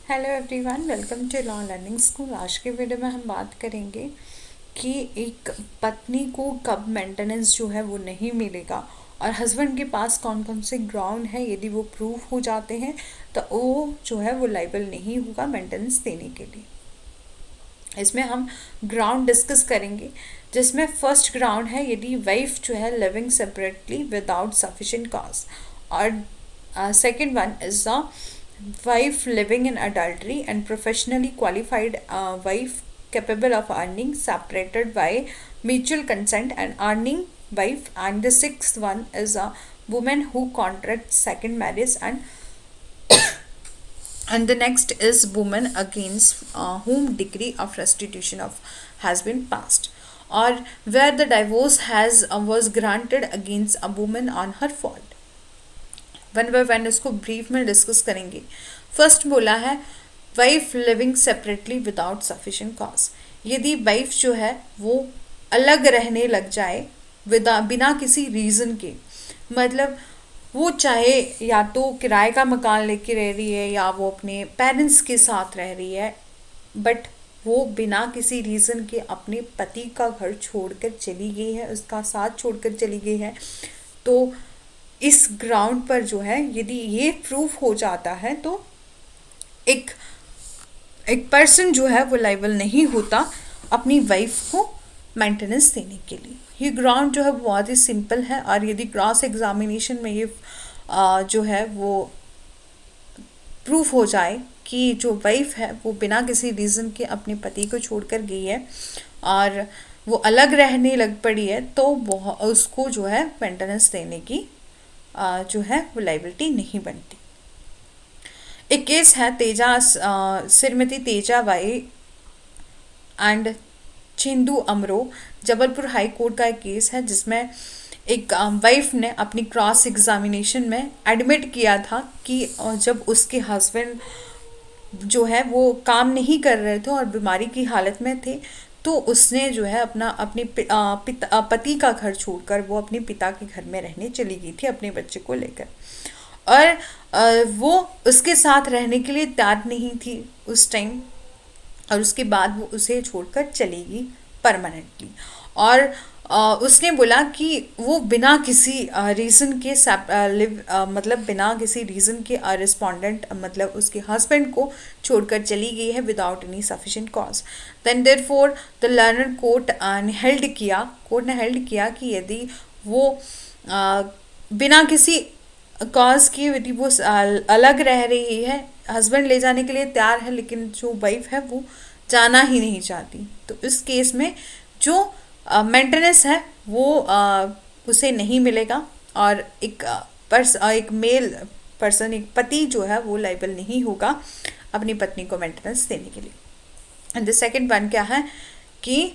Hello everyone, welcome to law learning school. आज के video में हम बात करेंगे कि एक पत्नी को कब मेंटेनेंस जो है वो नहीं मिलेगा और हस्बैंड के पास कौन कौन से ग्राउंड है, यदि वो प्रूव हो जाते हैं तो वो जो है वो लायबल नहीं होगा मेंटेनेंस देने के लिए। इसमें हम ग्राउंड डिस्कस करेंगे, जिसमें फर्स्ट ग्राउंड है यदि वाइफ जो है living separately without sufficient cause, और second one is the wife living in adultery and professionally qualified wife capable of earning separated by mutual consent and earning wife, and the sixth one is a woman who contracts second marriage, and the next is woman against whom decree of restitution of has been passed, or where the divorce has was granted against a woman on her fault। One by one इसको brief में discuss करेंगे। First बोला है wife living separately without sufficient cause. यदि wife जो है वो अलग रहने लग जाए बिना किसी रीज़न के, मतलब वो चाहे या तो किराए का मकान लेके रह रही है या वो अपने पेरेंट्स के साथ रह रही है, बट वो बिना किसी रीज़न के अपने पति का घर छोड़कर चली गई है, उसका साथ छोड़कर चली गई है, तो इस ग्राउंड पर जो है यदि ये प्रूफ हो जाता है तो एक पर्सन जो है वो लायबल नहीं होता अपनी वाइफ को मेंटेनेंस देने के लिए। ये ग्राउंड जो है बहुत ही सिंपल है, और यदि क्रॉस एग्जामिनेशन में ये जो है वो प्रूफ हो जाए कि जो वाइफ है वो बिना किसी रीज़न के अपने पति को छोड़कर गई है और वो अलग रहने लग पड़ी है, तो उसको जो है मेंटेनेंस देने की जो है वो लायबिलिटी नहीं बनती। एक केस है Shrimati Teja Bai and Chindu Amro, Jabalpur high court का एक केस है, जिसमें एक वाइफ ने अपनी क्रॉस एग्जामिनेशन में एडमिट किया था कि जब उसके हस्बैंड जो है वो काम नहीं कर रहे थे और बीमारी की हालत में थे, तो उसने जो है अपने पति का घर छोड़कर वो अपने पिता के घर में रहने चली गई थी अपने बच्चे को लेकर, और वो उसके साथ रहने के लिए तैयार नहीं थी उस टाइम, और उसके बाद वो उसे छोड़कर चली गई परमानेंटली। और उसने बोला कि वो बिना किसी रीज़न के मतलब बिना किसी रीज़न के रिस्पोंडेंट मतलब उसके हस्बैंड को छोड़कर चली गई है without any sufficient cause. Then therefore the learner court ने हेल्ड किया कि यदि वो बिना किसी कॉज की यदि वो अलग रह रही है, हस्बैंड ले जाने के लिए तैयार है लेकिन जो वाइफ है वो जाना ही नहीं चाहती, तो इस केस में जो मेंटेनेंस है वो उसे नहीं मिलेगा, और एक मेल पर्सन, एक पति जो है वो लायबल नहीं होगा अपनी पत्नी को मेंटेनेंस देने के लिए। एंड द सेकंड वन क्या है कि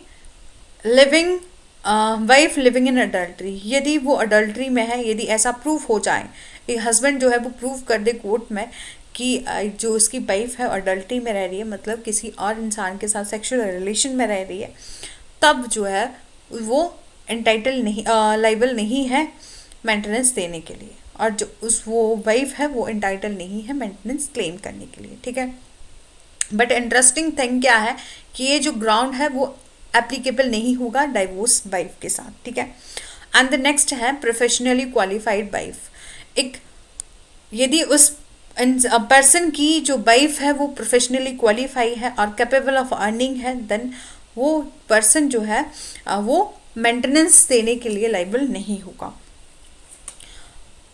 वाइफ लिविंग इन अडल्ट्री, यदि वो अडल्ट्री में है, यदि ऐसा प्रूफ हो जाए, एक हस्बैंड जो है वो प्रूफ कर दे कोर्ट में कि जो उसकी वाइफ है अडल्ट्री में रह रही है, मतलब किसी और इंसान के साथ सेक्सुअल रिलेशन में रह रही है, तब जो है वो एंटाइटल नहीं लायबल नहीं है मेंटेनेंस देने के लिए, और जो वो वाइफ है वो एंटाइटल नहीं है मेंटेनेंस क्लेम करने के लिए। ठीक है, बट इंटरेस्टिंग थिंग क्या है कि ये जो ग्राउंड है वो एप्लीकेबल नहीं होगा डाइवोर्स वाइफ के साथ। ठीक है, एंड द नेक्स्ट है प्रोफेशनली क्वालिफाइड वाइफ। एक यदि उस पर्सन की जो वाइफ है वो प्रोफेशनली क्वालिफाई है और कैपेबल ऑफ अर्निंग है, देन वो पर्सन जो है वो मेंटेनेंस देने के लिए लायबल नहीं होगा।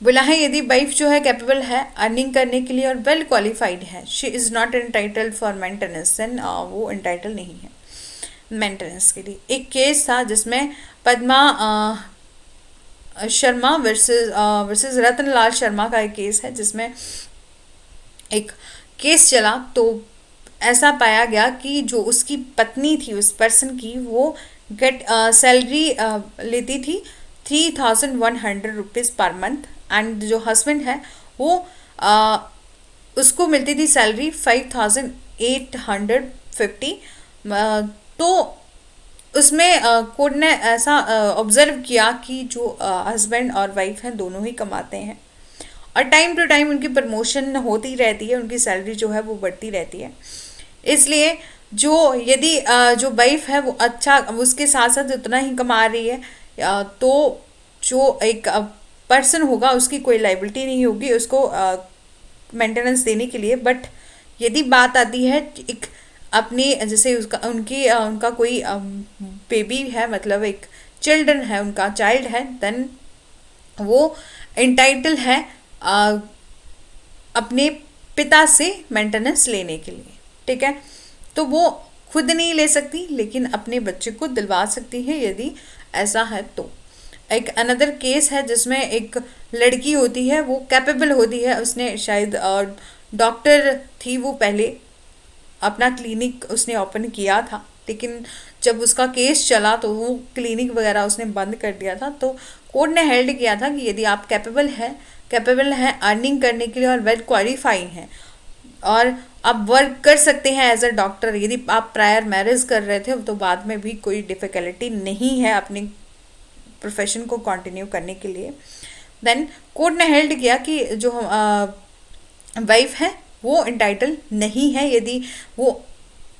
बोला है यदि वाइफ जो है कैपेबल है अर्निंग करने के लिए और वेल क्वालिफाइड है, she is not entitled for maintenance, then वो एंटाइटल नहीं है मेंटेनेंस के लिए। एक केस था जिसमें पद्मा शर्मा वर्सेस रतनलाल शर्मा का एक केस है, जिसमें एक केस चला तो ऐसा पाया गया कि जो उसकी पत्नी थी उस पर्सन की, वो सैलरी लेती थी 3100 रुपीज़ पर मंथ, एंड जो हस्बैंड है वो उसको मिलती थी सैलरी 5850। तो उसमें कोर्ट ने ऐसा ऑब्जर्व किया कि जो हस्बैंड और वाइफ हैं दोनों ही कमाते हैं, और टाइम टू टाइम उनकी प्रमोशन होती रहती है, उनकी सैलरी जो है वो बढ़ती रहती है। इसलिए जो यदि जो वाइफ है वो अच्छा उसके साथ साथ उतना ही कमा रही है, तो जो एक पर्सन होगा उसकी कोई लाइबिलिटी नहीं होगी उसको मेंटेनेंस देने के लिए। बट यदि बात आती है एक अपनी जैसे उसका उनका कोई बेबी है, मतलब एक चिल्ड्रन है, उनका चाइल्ड है, देन वो इंटाइटल है अ, अपने पिता से मेंटेनेंस लेने के लिए। ठीक है, तो वो खुद नहीं ले सकती लेकिन अपने बच्चे को दिलवा सकती है यदि ऐसा है तो। एक अनदर केस है जिसमें एक लड़की होती है, वो कैपेबल होती है, उसने शायद डॉक्टर थी वो पहले, अपना क्लिनिक उसने ओपन किया था, लेकिन जब उसका केस चला तो वो क्लिनिक वगैरह उसने बंद कर दिया था। तो कोर्ट ने हेल्ड किया था कि यदि आप कैपेबल हैं अर्निंग करने के लिए और वेल क्वालिफाई हैं और आप वर्क कर सकते हैं एज अ डॉक्टर, यदि आप प्रायर मैरिज कर रहे थे तो बाद में भी कोई डिफ़िकल्टी नहीं है अपने प्रोफेशन को कंटिन्यू करने के लिए, देन कोर्ट ने हेल्ड किया कि जो वाइफ है वो इंटाइटल नहीं है यदि वो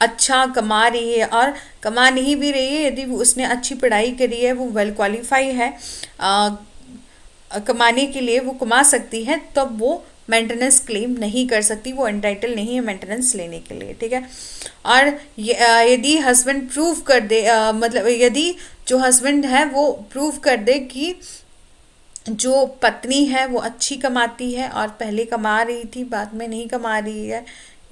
अच्छा कमा रही है, और कमा नहीं भी रही है यदि उसने अच्छी पढ़ाई करी है, वो वेल क्वालिफाई है, कमाने के लिए वो कमा सकती है, तब वो मेंटेनेंस क्लेम नहीं कर सकती, वो एंटाइटल नहीं है मेंटेनेंस लेने के लिए। ठीक है, और यदि हस्बैंड प्रूव कर दे मतलब यदि जो हस्बैंड है वो प्रूव कर दे कि जो पत्नी है वो अच्छी कमाती है और पहले कमा रही थी बाद में नहीं कमा रही है,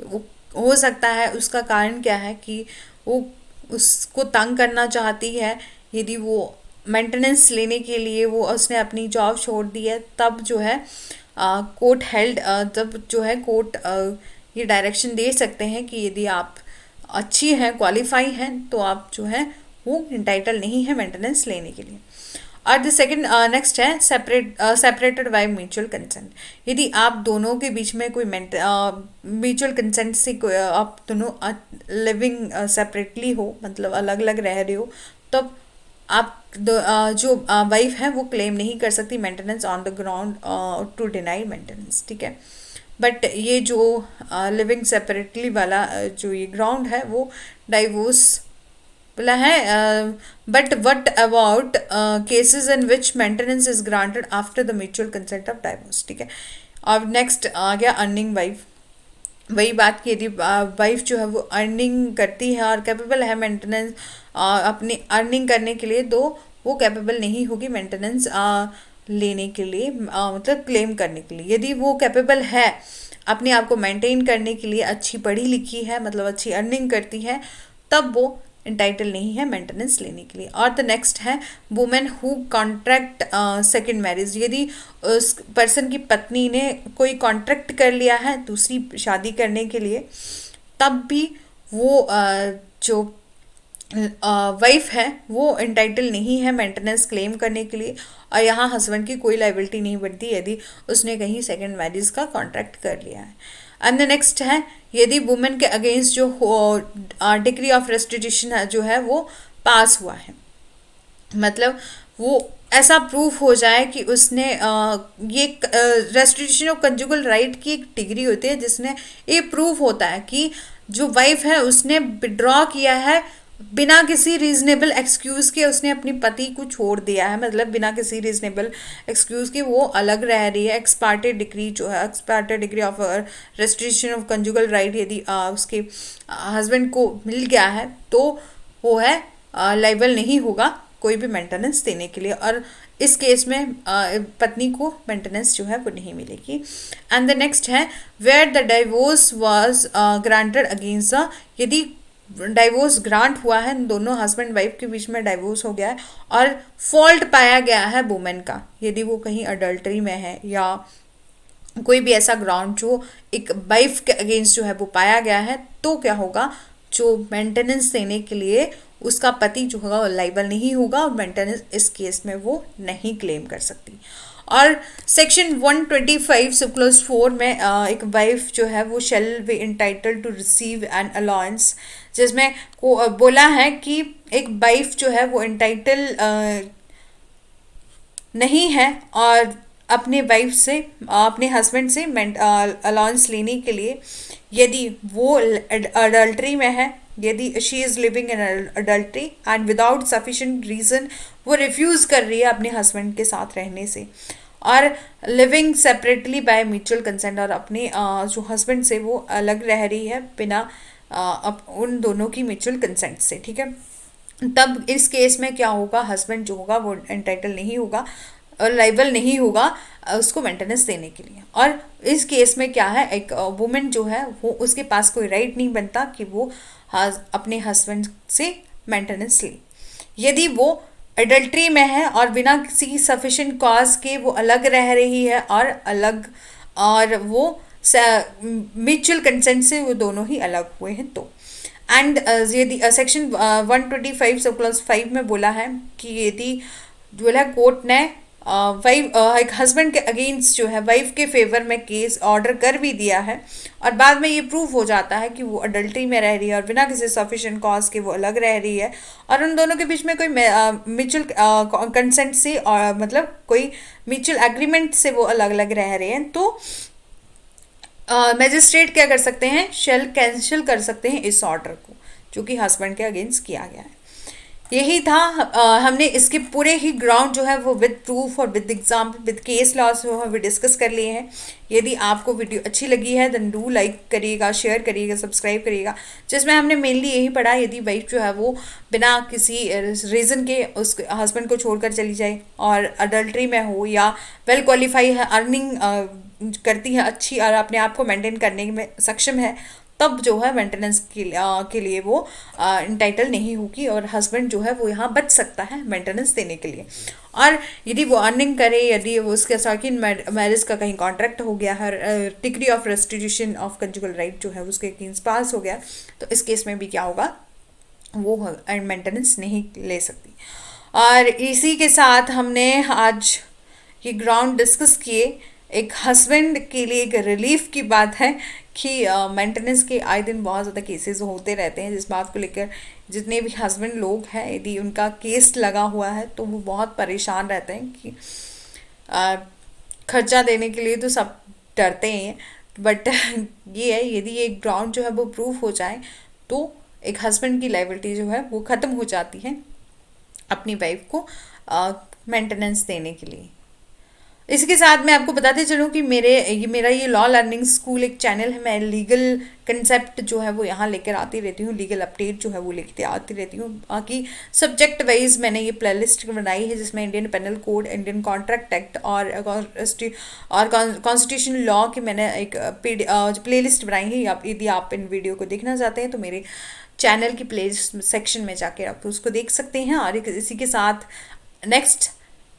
वो हो सकता है उसका कारण क्या है कि वो उसको तंग करना चाहती है, यदि वो मेंटेनेंस लेने के लिए वो उसने अपनी जॉब छोड़ दी है, तब जो है कोर्ट हेल्ड तब जो है कोर्ट ये डायरेक्शन दे सकते हैं कि यदि आप अच्छी हैं क्वालिफाई हैं तो आप जो है वो इंटाइटल नहीं है मेंटेनेंस लेने के लिए। और द सेकंड नेक्स्ट है सेपरेटेड बाय म्यूचुअल कंसेंट। यदि आप दोनों के बीच में कोई म्यूचुअल कंसेंट से आप दोनों लिविंग सेपरेटली हो, मतलब अलग अलग रह रहे हो, तब आप जो वाइफ है वो क्लेम नहीं कर सकती maintenance on the ground to deny maintenance. ठीक है, बट ये जो लिविंग सेपरेटली वाला जो ये ग्राउंड है वो डाइवोर्स बोला है। But what about cases in which maintenance is granted after the mutual consent of divorce. ठीक है, और नेक्स्ट आ गया अर्निंग वाइफ। वही बात की, यदि वाइफ जो है वो अर्निंग करती है और कैपेबल है मेंटेनेंस अपनी अर्निंग करने के लिए, तो वो कैपेबल नहीं होगी मेंटेनेंस लेने के लिए, मतलब क्लेम करने के लिए। यदि वो कैपेबल है अपने आप को मेंटेन करने के लिए, अच्छी पढ़ी लिखी है, मतलब अच्छी अर्निंग करती है, तब वो इंटाइटल नहीं है मेंटेनेंस लेने के लिए। और द नेक्स्ट है women who contract second marriage. यदि उस पर्सन की पत्नी ने कोई कॉन्ट्रैक्ट कर लिया है दूसरी शादी करने के लिए, तब भी वो जो वाइफ है वो इंटाइटल नहीं है मेंटेनेंस क्लेम करने के लिए, और यहाँ हस्बैंड की कोई लाइबिलिटी नहीं बनती यदि उसने कहीं सेकेंड मैरिज का कॉन्ट्रैक्ट कर लिया है। एंड द नेक्स्ट है यदि वुमेन के अगेंस्ट जो डिक्री ऑफ रेस्टिट्यूशन जो है वो पास हुआ है, मतलब वो ऐसा प्रूफ हो जाए कि उसने ये रेस्टिट्यूशन ऑफ कंजुगल राइट की एक डिग्री होती है जिसने ये प्रूफ होता है कि जो वाइफ है उसने विड्रॉ किया है बिना किसी रीजनेबल एक्सक्यूज़ के, उसने अपनी पति को छोड़ दिया है, मतलब बिना किसी रीजनेबल एक्सक्यूज़ के वो अलग रह रही है। एक्सपार्टे डिग्री जो है, ex parte decree of restriction of conjugal right यदि उसके हस्बैंड को मिल गया है तो वो है लाइबल नहीं होगा कोई भी मेंटेनेंस देने के लिए, और इस केस में पत्नी को मेंटेनेंस जो है वो नहीं मिलेगी। एंड द नेक्स्ट है where the divorce was granted against the, यदि डाइवोर्स ग्रांट हुआ है, दोनों हस्बैंड वाइफ के बीच में डाइवोर्स हो गया है और फॉल्ट पाया गया है वुमेन का, यदि वो कहीं अडल्ट्री में है या कोई भी ऐसा ग्राउंड जो एक वाइफ के अगेंस्ट जो है वो पाया गया है, तो क्या होगा, जो मेंटेनेंस देने के लिए उसका पति जो होगा वो लाइबल नहीं होगा और मेंटेनेंस इस केस में वो नहीं क्लेम कर सकती। और सेक्शन 125 सब क्लोज 4 में एक वाइफ जो है वो shall be entitle to receive an allowance, जिसमें को बोला है कि एक वाइफ जो है वो इंटाइटल नहीं है और अपने वाइफ से अपने हस्बैंड से अलाउंस लेने के लिए, यदि वो अडल्ट्री में है, यदि she is living in adultery and without sufficient reason वो रिफ्यूज़ कर रही है अपने हस्बैंड के साथ रहने से, और living separately by mutual consent, और अपने जो हस्बैंड से वो अलग रह रही है बिना उन दोनों की म्यूचुअल कंसेंट से, ठीक है। तब इस केस में क्या होगा, हस्बैंड जो होगा वो एंटाइटल नहीं होगा और लाइबल नहीं होगा उसको मेंटेनेंस देने के लिए। और इस केस में क्या है, एक वुमेन जो है वो उसके पास कोई राइट नहीं बनता कि वो अपने हस्बैंड से मेंटेनेंस ले। यदि वो एडल्ट्री में है और बिना किसी सफिशिएंट कॉज के वो अलग रह रही है और वो म्यूचुअल कंसेंट से वो दोनों ही अलग हुए हैं तो। एंड यदि सेक्शन 125 सब क्लॉज 5 में बोला है कि यदि बोला कोर्ट ने वाइफ एक हस्बैंड के अगेंस्ट जो है वाइफ के फेवर में केस ऑर्डर कर भी दिया है, और बाद में ये प्रूव हो जाता है कि वो अडल्ट्री में रह रही है और बिना किसी सफिशिएंट कॉज के वो अलग रह रही है, और उन दोनों के बीच में कोई म्यूचुअल कंसेंट से और मतलब कोई म्यूचुअल एग्रीमेंट से वो अलग अलग रह रहे हैं, तो मैजिस्ट्रेट क्या कर सकते हैं, शेल कैंसिल कर सकते हैं इस ऑर्डर को जो कि हस्बैंड के अगेंस्ट किया गया है। यही था। हमने इसके पूरे ही ग्राउंड जो है वो विद प्रूफ और with example with case laws जो है वो डिस्कस कर लिए हैं। यदि आपको वीडियो अच्छी लगी है देन डू लाइक करिएगा, शेयर करिएगा, सब्सक्राइब करिएगा, जिसमें हमने मेनली यही पढ़ा, यदि वाइफ जो है वो बिना किसी रीज़न के उस हस्बैंड को छोड़कर चली जाए और अडल्ट्री में हो या वेल क्वालिफाई है, अर्निंग करती है अच्छी और अपने आप को मेंटेन करने में सक्षम है, तब जो है मेंटेनेंस के लिए वो इंटाइटल नहीं होगी और हस्बैंड जो है वो यहाँ बच सकता है मेंटेनेंस देने के लिए। और यदि वो अर्निंग करे, यदि वो उसके सेकंड मैरिज का कहीं कॉन्ट्रैक्ट हो गया है, decree of restitution of conjugal right जो है उसके अगेंस्ट पास हो गया, तो इस केस में भी क्या होगा, वो मेंटेनेंस नहीं ले सकती। और इसी के साथ हमने आज ये ग्राउंड डिस्कस किए। एक हस्बैंड के लिए एक रिलीफ की बात है कि मेंटेनेंस के आए दिन बहुत ज़्यादा केसेस होते रहते हैं, जिस बात को लेकर जितने भी हस्बैंड लोग हैं यदि उनका केस लगा हुआ है तो वो बहुत परेशान रहते हैं कि खर्चा देने के लिए तो सब डरते ही हैं, बट ये है यदि ये ग्राउंड जो है वो प्रूफ हो जाए तो एक हस्बैंड की लायबिलिटी जो है वो ख़त्म हो जाती है अपनी वाइफ को मेंटेनेंस देने के लिए। इसके साथ मैं आपको बताते चलूँ कि मेरा ये लॉ लर्निंग स्कूल एक चैनल है, मैं लीगल कंसेप्ट जो है वो यहाँ लेकर आती रहती हूँ, लीगल अपडेट जो है वो लेकर आती रहती हूँ। बाकी सब्जेक्ट वाइज मैंने ये प्लेलिस्ट बनाई है जिसमें Indian penal code, Indian contract act और कॉन्स्टिट्यूशन लॉ की मैंने एक प्लेलिस्ट बनाई है। यदि आप इन वीडियो को देखना चाहते हैं तो मेरे चैनल की प्लेलिस्ट सेक्शन में जाके आप उसको देख सकते हैं। और इसी के साथ नेक्स्ट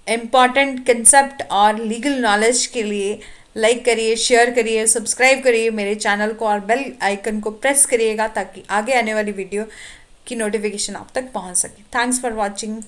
इम्पॉर्टेंट कंसेप्ट और लीगल नॉलेज के लिए लाइक करिए, शेयर करिए, सब्सक्राइब करिए मेरे चैनल को और बेल आइकन को प्रेस करिएगा ताकि आगे आने वाली वीडियो की नोटिफिकेशन आप तक पहुंच सके। Thanks for watching.